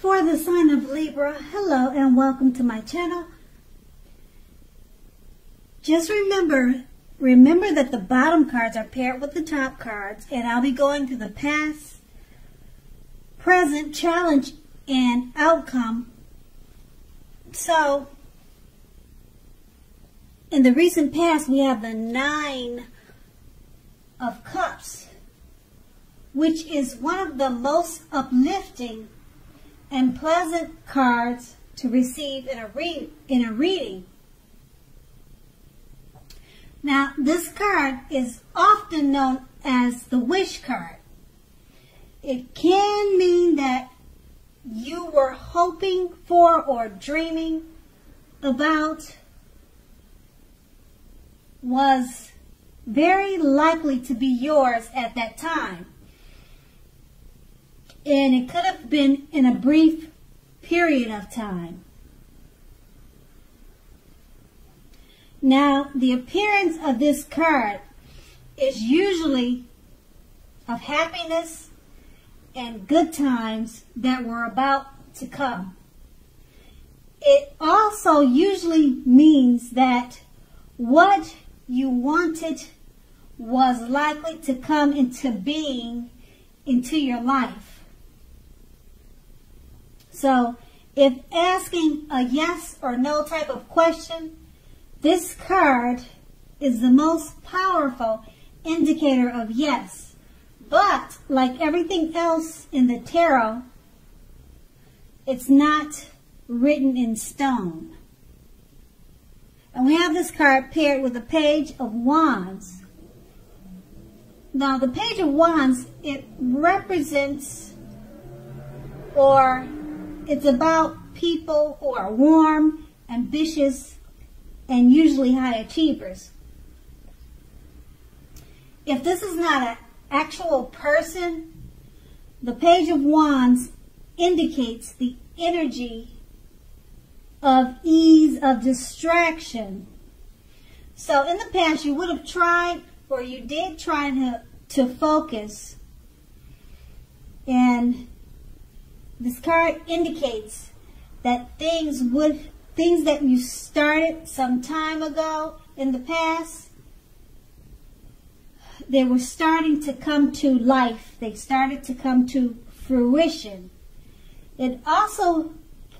For the sign of Libra, hello and welcome to my channel. Just remember that the bottom cards are paired with the top cards, and I'll be going through the past, present, challenge, and outcome. So, in the recent past, we have the Nine of Cups, which is one of the most uplifting and pleasant cards to receive in a reading. Now, this card is often known as the wish card. It can mean that you were hoping for or dreaming about was very likely to be yours at that time. And it could have been in a brief period of time. Now, the appearance of this card is usually of happiness and good times that were about to come. It also usually means that what you wanted was likely to come into being into your life. So, if asking a yes or no type of question, this card is the most powerful indicator of yes. But, like everything else in the tarot, it's not written in stone. And we have this card paired with the Page of Wands. Now, the Page of Wands, it represents, or it's about people who are warm, ambitious, and usually high achievers. If this is not an actual person, the Page of Wands indicates the energy of ease, of distraction. So in the past, you would have tried, or you did try to focus, and this card indicates that things that you started some time ago in the past, they were starting to come to life. They started to come to fruition. It also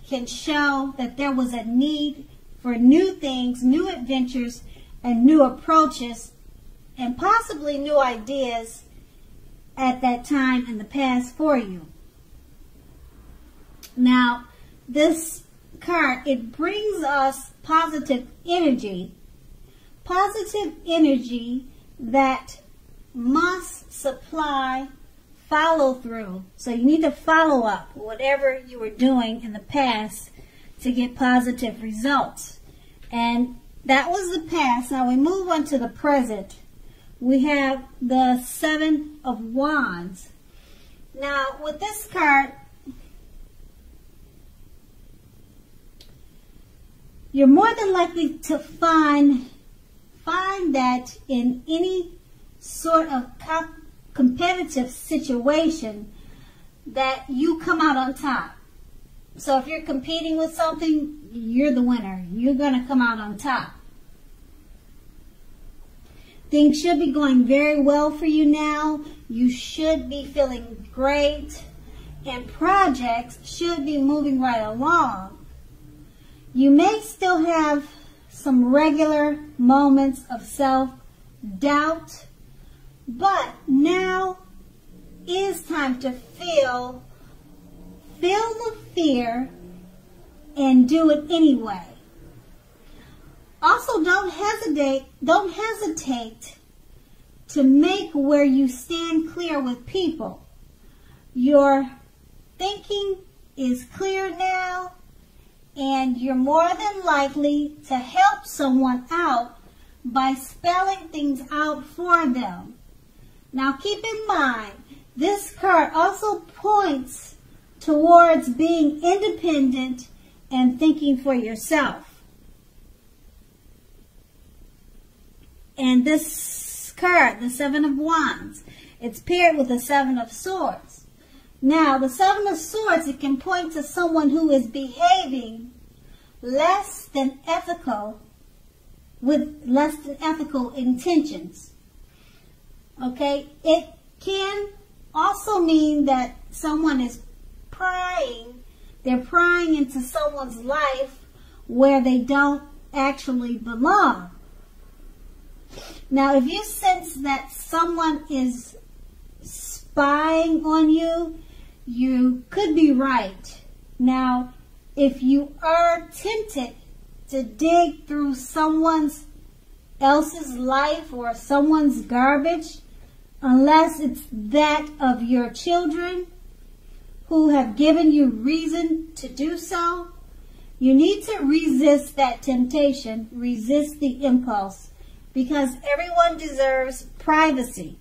can show that there was a need for new things, new adventures, and new approaches, and possibly new ideas at that time in the past for you. Now, this card, it brings us positive energy that must supply follow through. So you need to follow up whatever you were doing in the past to get positive results. And that was the past. Now we move on to the present. We have the Seven of Wands. Now with this card, you're more than likely to find that in any sort of competitive situation that you come out on top. So if you're competing with something, you're the winner. You're going to come out on top. Things should be going very well for you now. You should be feeling great, and projects should be moving right along. You may still have some regular moments of self-doubt, but now is time to feel the fear and do it anyway. Also, don't hesitate to make where you stand clear with people. Your thinking is clear now, and you're more than likely to help someone out by spelling things out for them. Now keep in mind, this card also points towards being independent and thinking for yourself. And this card, the Seven of Wands, it's paired with the Seven of Swords. Now, the Seven of Swords, it can point to someone who is behaving less than ethical, with less than ethical intentions. Okay? It can also mean that someone is prying. They're prying into someone's life where they don't actually belong. Now, if you sense that someone is spying on you, you could be right. Now, if you are tempted to dig through someone else's life or someone's garbage, unless it's that of your children who have given you reason to do so, you need to resist that temptation, resist the impulse, because everyone deserves privacy.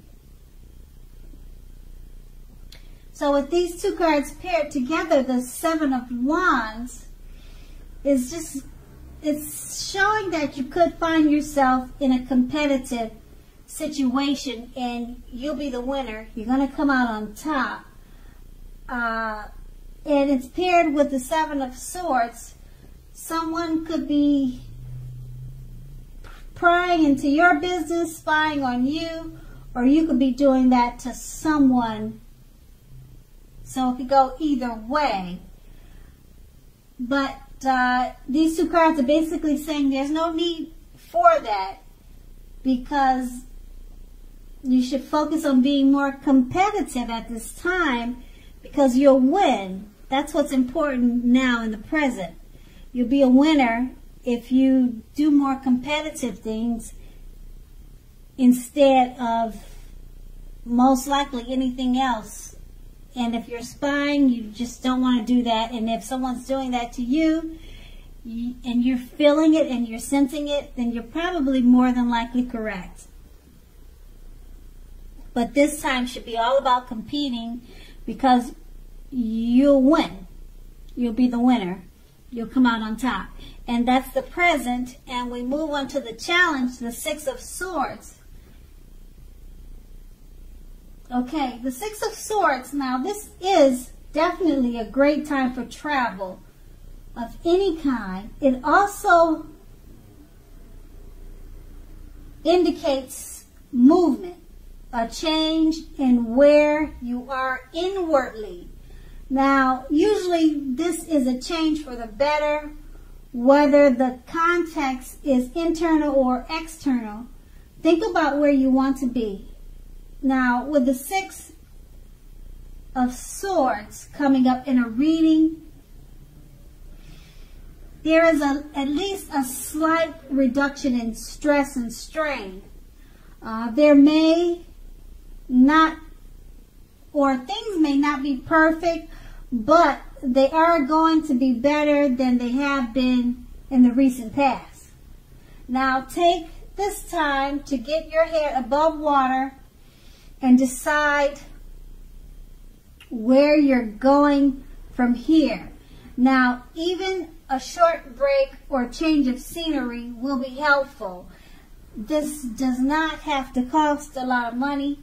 So with these two cards paired together, the Seven of Wands is just, it's showing that you could find yourself in a competitive situation and you'll be the winner. You're going to come out on top. And it's paired with the Seven of Swords. Someone could be prying into your business, spying on you, or you could be doing that to someone. So it could go either way. But these two cards are basically saying there's no need for that, because you should focus on being more competitive at this time, because you'll win. That's what's important now in the present. You'll be a winner if you do more competitive things instead of most likely anything else. And if you're spying, you just don't want to do that. And if someone's doing that to you, and you're feeling it and you're sensing it, then you're probably more than likely correct. But this time should be all about competing, because you'll win. You'll be the winner. You'll come out on top. And that's the present. And we move on to the challenge, the Six of Swords. Okay, the Six of Swords. Now, this is definitely a great time for travel of any kind. It also indicates movement, a change in where you are inwardly. Now, usually this is a change for the better, whether the context is internal or external. Think about where you want to be. Now, with the Six of Swords coming up in a reading, there is at least a slight reduction in stress and strain. There may not, or things may not be perfect, but they are going to be better than they have been in the recent past. Now, take this time to get your head above water and decide where you're going from here. Now, even a short break or change of scenery will be helpful. This does not have to cost a lot of money.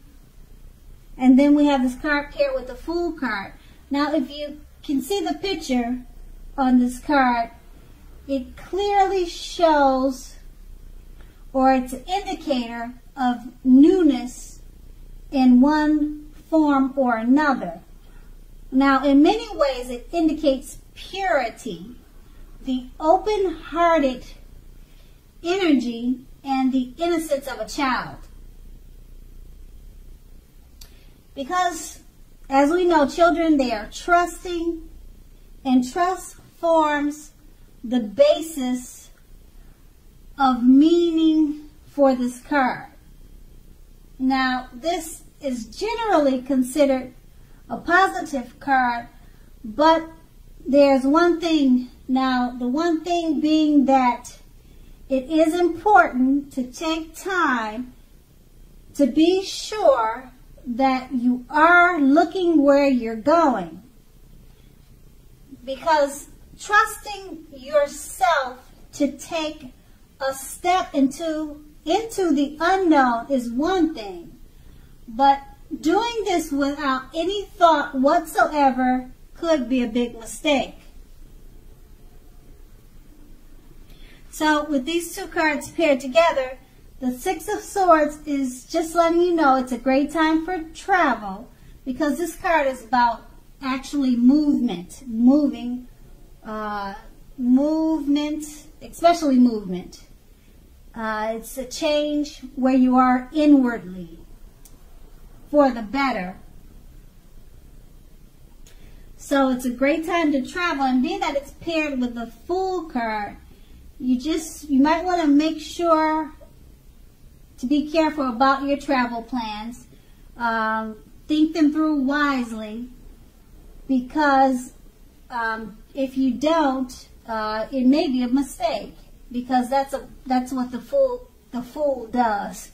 And then we have this card paired with the Fool card. Now, if you can see the picture on this card, it clearly shows, or it's an indicator of newness in one form or another. Now, in many ways, it indicates purity, the open-hearted energy, and the innocence of a child. Because, as we know, children, they are trusting, and trust forms the basis of meaning for this card. Now, this is generally considered a positive card, but there's one thing. Now, the one thing being that it is important to take time to be sure that you are looking where you're going. Because trusting yourself to take a step into the unknown is one thing, but doing this without any thought whatsoever could be a big mistake. So with these two cards paired together, the Six of Swords is just letting you know it's a great time for travel, because this card is about actually movement, especially movement. It's a change where you are inwardly for the better. So it's a great time to travel, and being that it's paired with the Fool card, you might want to make sure to be careful about your travel plans. Think them through wisely, because if you don't, it may be a mistake, because that's what the fool does.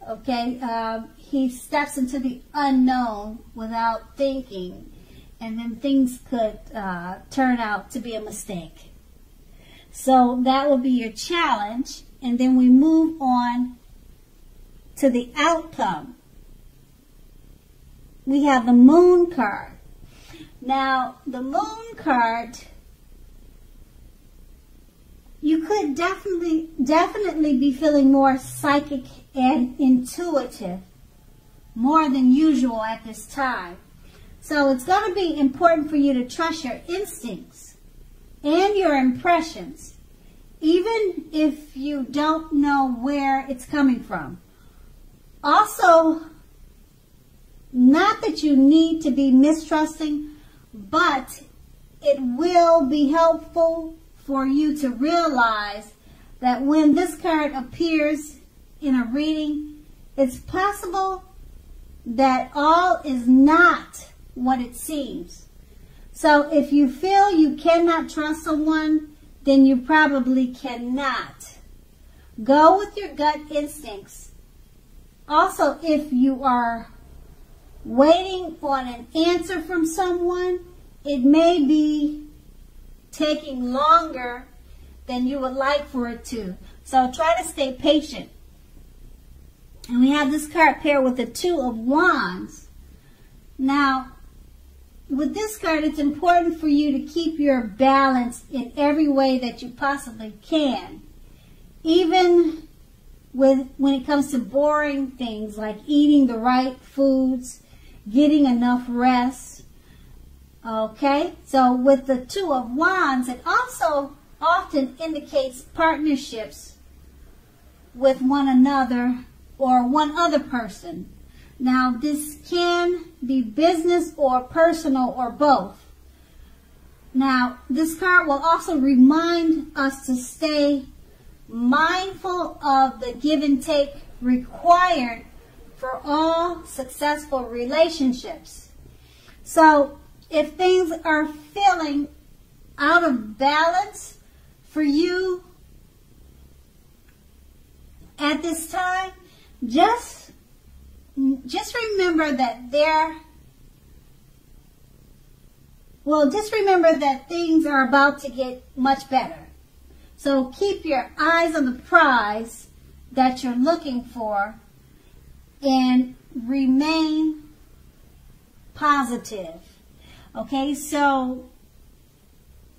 Okay, he steps into the unknown without thinking, and then things could turn out to be a mistake. So that will be your challenge, and then we move on to the outcome. We have the Moon card. Now, the Moon card, you could definitely be feeling more psychic and intuitive, more than usual at this time. So it's going to be important for you to trust your instincts and your impressions, even if you don't know where it's coming from. Also, not that you need to be mistrusting, but it will be helpful for you to realize that when this card appears in a reading, it's possible that all is not what it seems. So if you feel you cannot trust someone, then you probably cannot. Go with your gut instincts. Also, if you are waiting on an answer from someone, it may be taking longer than you would like for it to. So try to stay patient. And we have this card paired with the Two of Wands. Now, with this card, it's important for you to keep your balance in every way that you possibly can. Even when it comes to boring things like eating the right foods, getting enough rest. Okay, so with the Two of Wands, it also often indicates partnerships with one another or one other person. Now, this can be business or personal or both. Now, this card will also remind us to stay mindful of the give and take required for all successful relationships. So, if things are feeling out of balance for you at this time, just remember that just remember that things are about to get much better. So keep your eyes on the prize that you're looking for and remain positive. Okay, so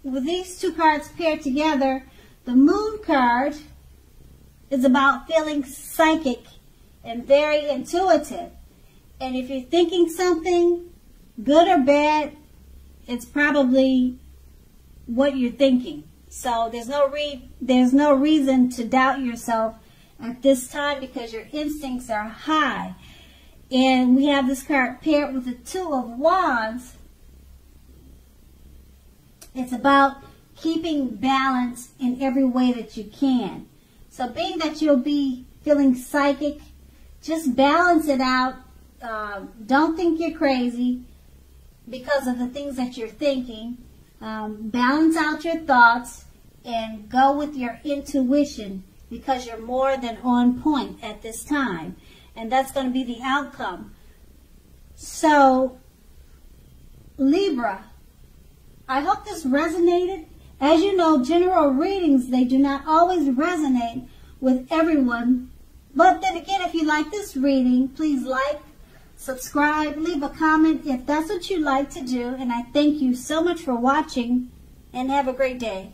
with these two cards paired together, the Moon card is about feeling psychic and very intuitive. And if you're thinking something, good or bad, it's probably what you're thinking. So there's no reason to doubt yourself at this time, because your instincts are high. And we have this card paired with the Two of Wands. It's about keeping balance in every way that you can. So being that you'll be feeling psychic, just balance it out. Don't think you're crazy because of the things that you're thinking. Balance out your thoughts and go with your intuition, because you're more than on point at this time. And that's going to be the outcome. So, Libra, I hope this resonated. As you know, general readings, they do not always resonate with everyone. But then again, if you like this reading, please like, subscribe, leave a comment if that's what you like to do. And I thank you so much for watching, and have a great day.